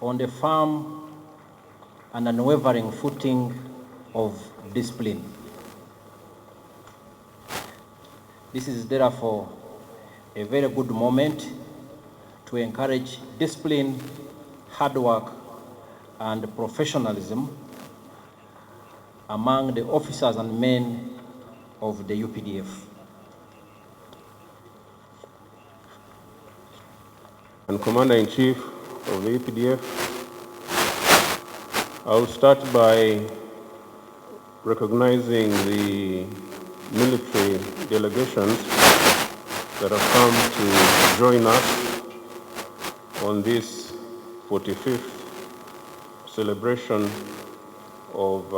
on the firm and unwavering footing of discipline. This is therefore a very good moment to encourage discipline, hard work, and professionalism among the officers and men of the UPDF. And Commander-in-Chief of the UPDF, I'll start by recognizing the military delegations that have come to join us on this 45th celebration of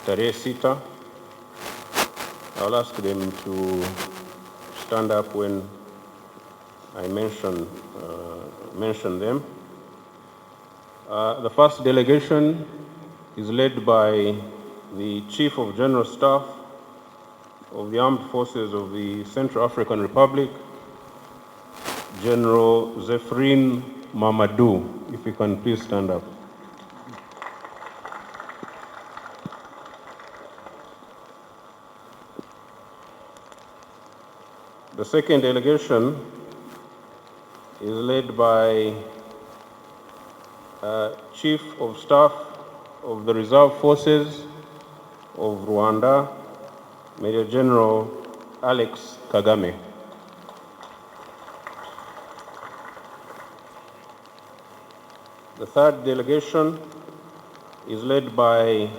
Tarehe Sita. I'll ask them to stand up when I mention them. The first delegation is led by the Chief of General Staff of the Armed Forces of the Central African Republic, General Zephyrin Mamadou. If you can please stand up. The second delegation is led by Chief of Staff of the Reserve Forces of Rwanda, Major General Alex Kagame. The third delegation is led by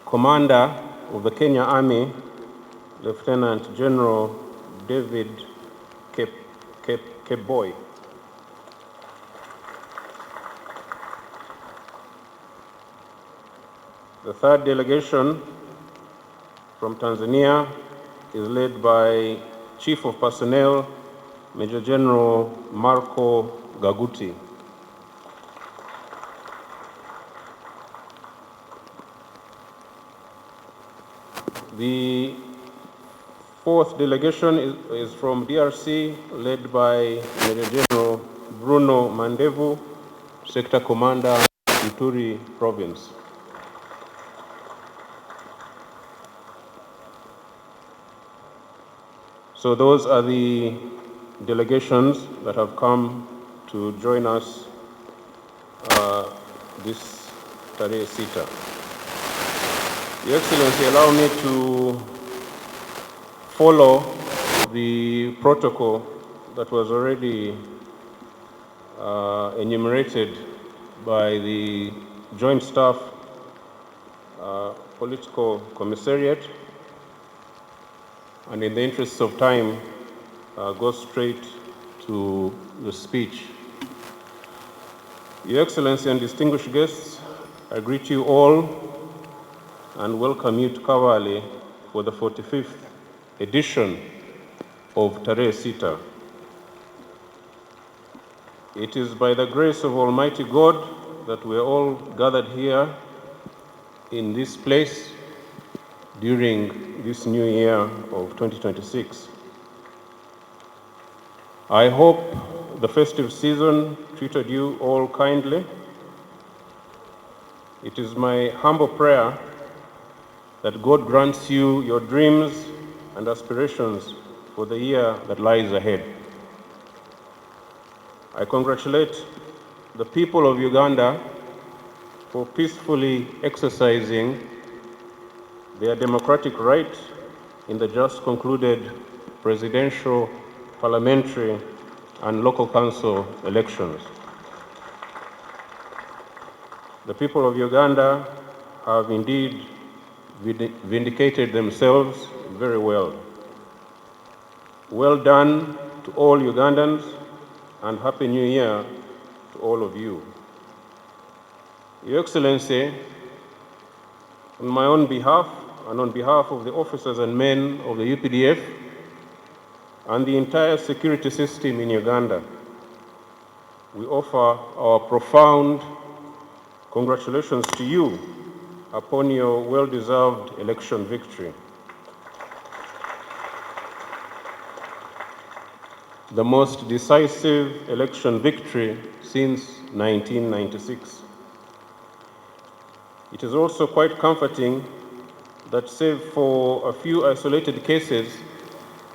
Commander of the Kenya Army, Lieutenant General David Keboy. The third delegation from Tanzania is led by Chief of Personnel, Major General Marco Gaguti. The fourth delegation is from DRC, led by Major General Bruno Mandevu, Sector Commander, Ituri Province. So those are the delegations that have come to join us this Tarehe Sita. Your Excellency, allow me to follow the protocol that was already enumerated by the Joint Staff Political Commissariat, and in the interest of time, go straight to the speech. Your Excellency and distinguished guests, I greet you all and welcome you to Kawale for the 45th edition of Tarehe Sita. It is by the grace of Almighty God that we are all gathered here in this place during this new year of 2026. I hope the festive season treated you all kindly. It is my humble prayer that God grants you your dreams and aspirations for the year that lies ahead. I congratulate the people of Uganda for peacefully exercising their democratic right in the just concluded presidential, parliamentary, and local council elections. The people of Uganda have indeed vindicated themselves very well. Well done to all Ugandans, and Happy New Year to all of you. Your Excellency, on my own behalf and on behalf of the officers and men of the UPDF and the entire security system in Uganda, we offer our profound congratulations to you upon your well-deserved election victory. the most decisive election victory since 1996. It is also quite comforting that, save for a few isolated cases,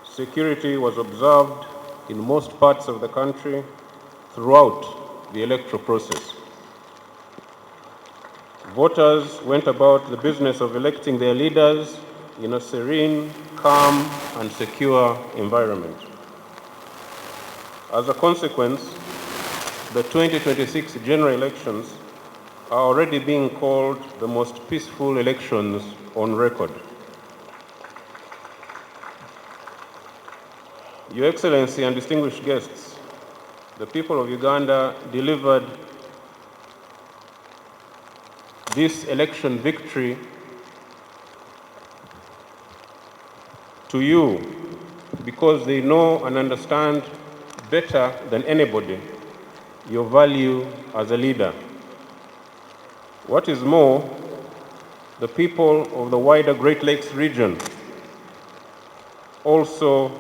security was observed in most parts of the country throughout the electoral process. Voters went about the business of electing their leaders in a serene, calm, and secure environment. As a consequence, the 2026 general elections are already being called the most peaceful elections on record. Your Excellency and distinguished guests, the people of Uganda delivered this election victory to you because they know and understand better than anybody your value as a leader. What is more, the people of the wider Great Lakes region also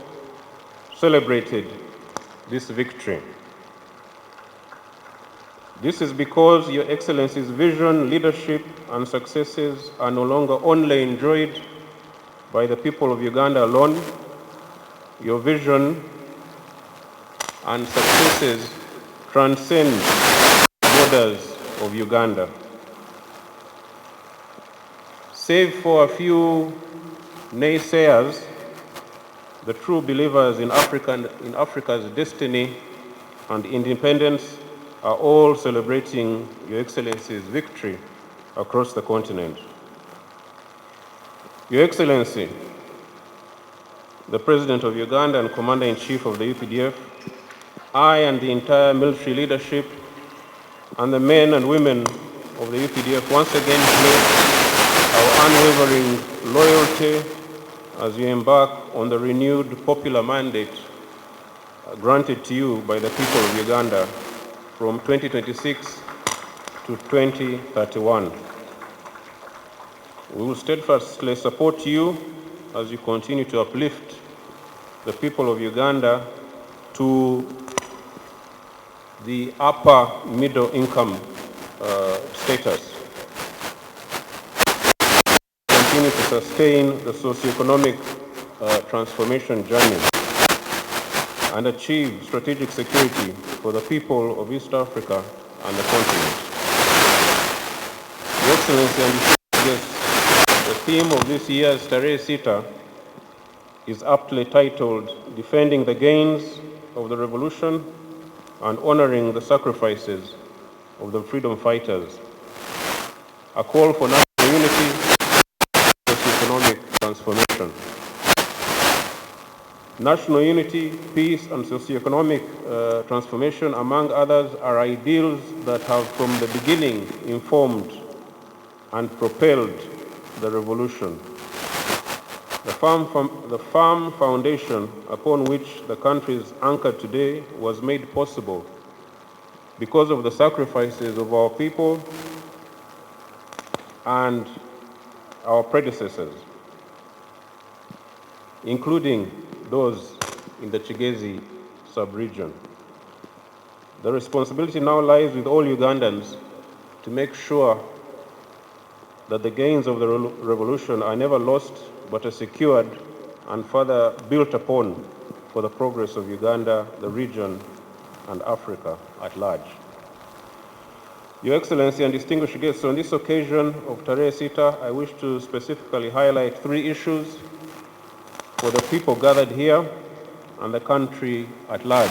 celebrated this victory. This is because Your Excellency's vision, leadership, and successes are no longer only enjoyed by the people of Uganda alone. Your vision and successes transcend borders of Uganda. Save for a few naysayers, the true believers in Africa's destiny and independence are all celebrating Your Excellency's victory across the continent. Your Excellency, the President of Uganda and Commander-in-Chief of the UPDF, I and the entire military leadership and the men and women of the UPDF once again pledge our unwavering loyalty as you embark on the renewed popular mandate granted to you by the people of Uganda from 2026 to 2031. We will steadfastly support you as you continue to uplift the people of Uganda to the upper middle income status. Continue to sustain the socio-economic transformation journey and achieve strategic security for the people of East Africa and the continent. Your Excellency and guests, the theme of this year's Tarehe Sita is aptly titled Defending the Gains of the Revolution and Honoring the Sacrifices of the Freedom Fighters, a call for national unity and socio-economic transformation. National unity, peace, and socio-economic transformation, among others, are ideals that have from the beginning informed and propelled the revolution. The firm foundation upon which the country is anchored today was made possible because of the sacrifices of our people and our predecessors, including those in the Kigezi sub-region. The responsibility now lies with all Ugandans to make sure that the gains of the revolution are never lost but are secured and further built upon for the progress of Uganda, the region, and Africa at large. Your Excellency and distinguished guests, on this occasion of Tarehe Sita, I wish to specifically highlight three issues for the people gathered here and the country at large.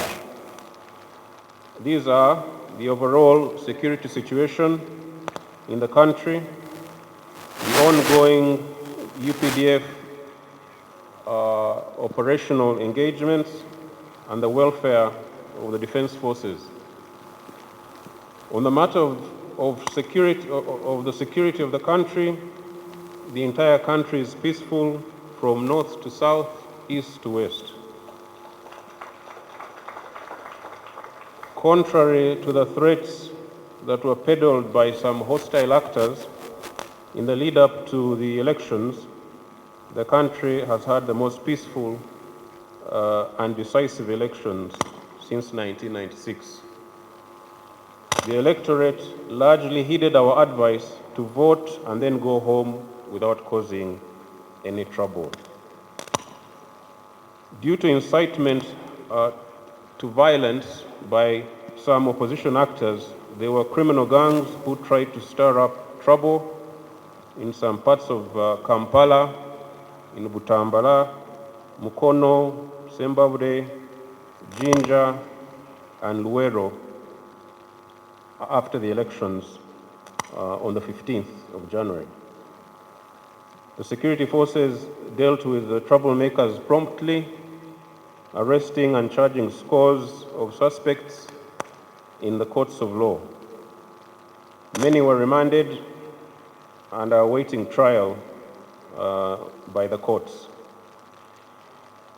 These are the overall security situation in the country, the ongoing UPDF operational engagements, and the welfare of the defense forces. On the matter of the security of the country, the entire country is peaceful from north to south, east to west. Contrary to the threats that were peddled by some hostile actors in the lead up to the elections, the country has had the most peaceful and decisive elections since 1996. The electorate largely heeded our advice to vote and then go home without causing any trouble. Due to incitement to violence by some opposition actors, there were criminal gangs who tried to stir up trouble in some parts of Kampala, in Butambala, Mukono, Sembabule, Jinja, and Luero after the elections on the 15th of January. The security forces dealt with the troublemakers promptly, arresting and charging scores of suspects in the courts of law. Many were remanded and are awaiting trial by the courts.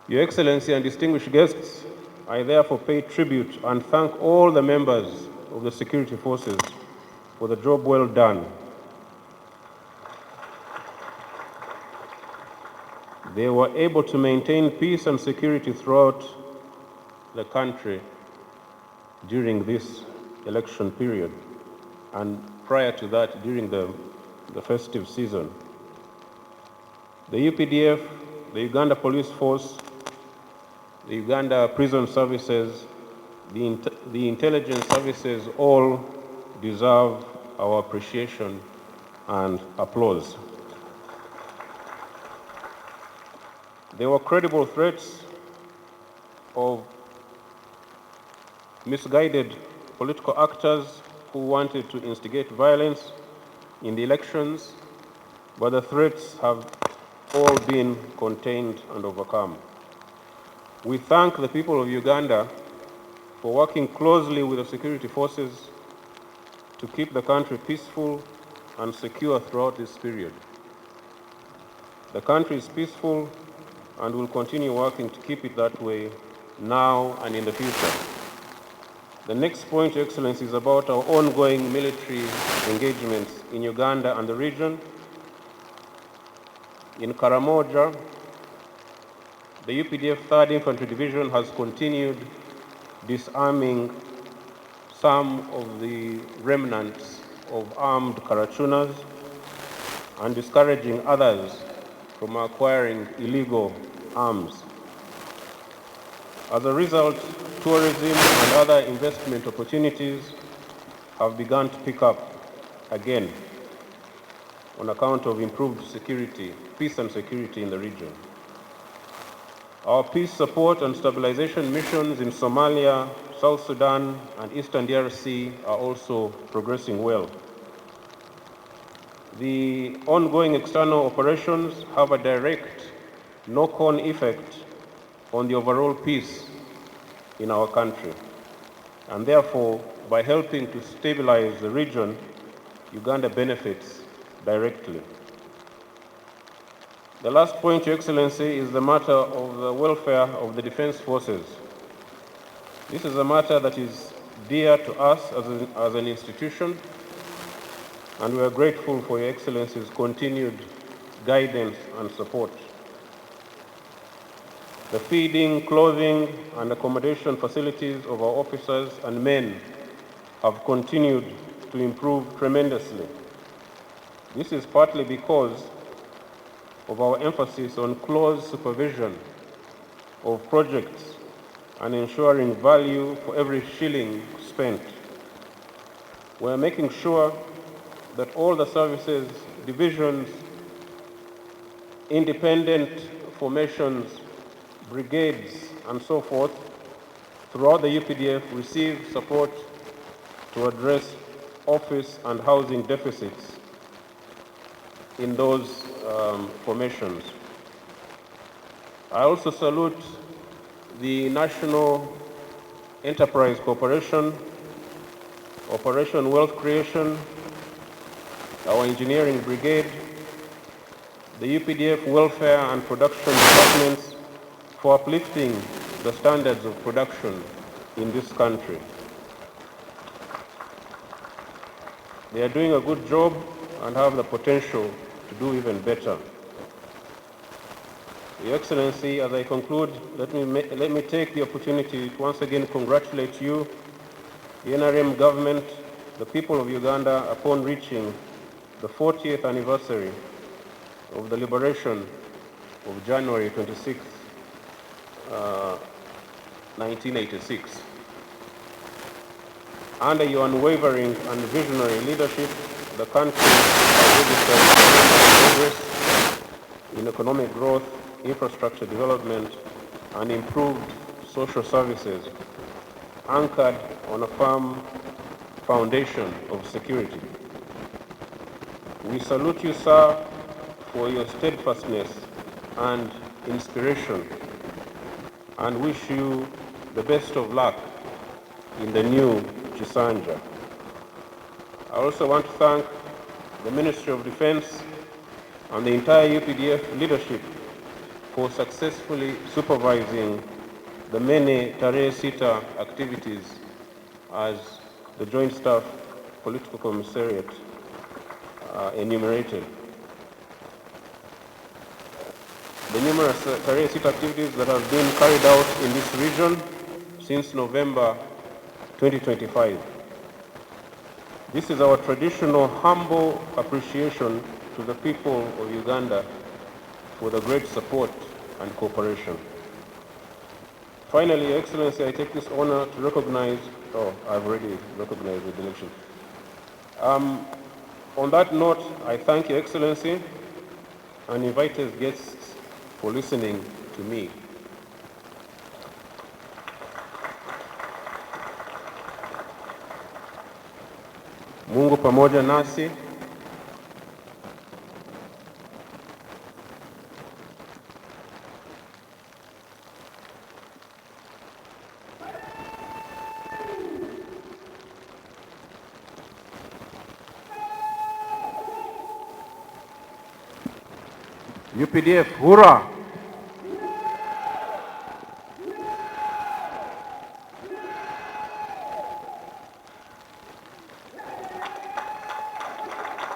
Your Excellency and distinguished guests, I therefore pay tribute and thank all the members of the security forces for the job well done. They were able to maintain peace and security throughout the country during this election period and prior to that during the festive season. The UPDF, the Uganda Police Force, the Uganda Prison Services, the intelligence services all deserve our appreciation and applause. There were credible threats of misguided political actors who wanted to instigate violence in the elections, but the threats have all been contained and overcome. We thank the people of Uganda for working closely with the security forces to keep the country peaceful and secure throughout this period. The country is peaceful and will continue working to keep it that way now and in the future. The next point, Your Excellency, is about our ongoing military engagements in Uganda and the region. In Karamoja, the UPDF 3rd Infantry Division has continued disarming some of the remnants of armed Karachunas and discouraging others from acquiring illegal arms. As a result, tourism and other investment opportunities have begun to pick up again on account of improved security, peace and security in the region. Our peace support and stabilization missions in Somalia, South Sudan, and Eastern DRC are also progressing well. The ongoing external operations have a direct knock-on effect on the overall peace in our country. And therefore, by helping to stabilize the region, Uganda benefits directly. The last point, Your Excellency, is the matter of the welfare of the defense forces. This is a matter that is dear to us as an institution, and we are grateful for Your Excellency's continued guidance and support. The feeding, clothing, and accommodation facilities of our officers and men have continued to improve tremendously. This is partly because of our emphasis on close supervision of projects and ensuring value for every shilling spent. We are making sure that all the services, divisions, independent formations, brigades, and so forth, throughout the UPDF receive support to address office and housing deficits in those formations. I also salute the National Enterprise Corporation, Operation Wealth Creation, our Engineering Brigade, the UPDF Welfare and Production Departments for uplifting the standards of production in this country. They are doing a good job and have the potential to do even better. Your Excellency, as I conclude, let me take the opportunity to once again congratulate you, the NRM government, the people of Uganda, upon reaching the 40th anniversary of the liberation of January 26, 1986. Under your unwavering and visionary leadership, the country has registered tremendous progress in economic growth, infrastructure development, and improved social services, anchored on a firm foundation of security. We salute you, sir, for your steadfastness and inspiration, and wish you the best of luck in the new Chisanja. I also want to thank the Ministry of Defense and the entire UPDF leadership for successfully supervising the many Tarehe Sita activities as the Joint Staff Political Commissariat enumerated. The numerous Tarehe Sita activities that have been carried out in this region since November 2025. This is our traditional humble appreciation to the people of Uganda for the great support and cooperation. Finally, Your Excellency, I take this honor to recognize, I've already recognized the election. On that note, I thank Your Excellency and invite his guests for listening to me. Mungu pamoja nasi. UPDF, hurrah!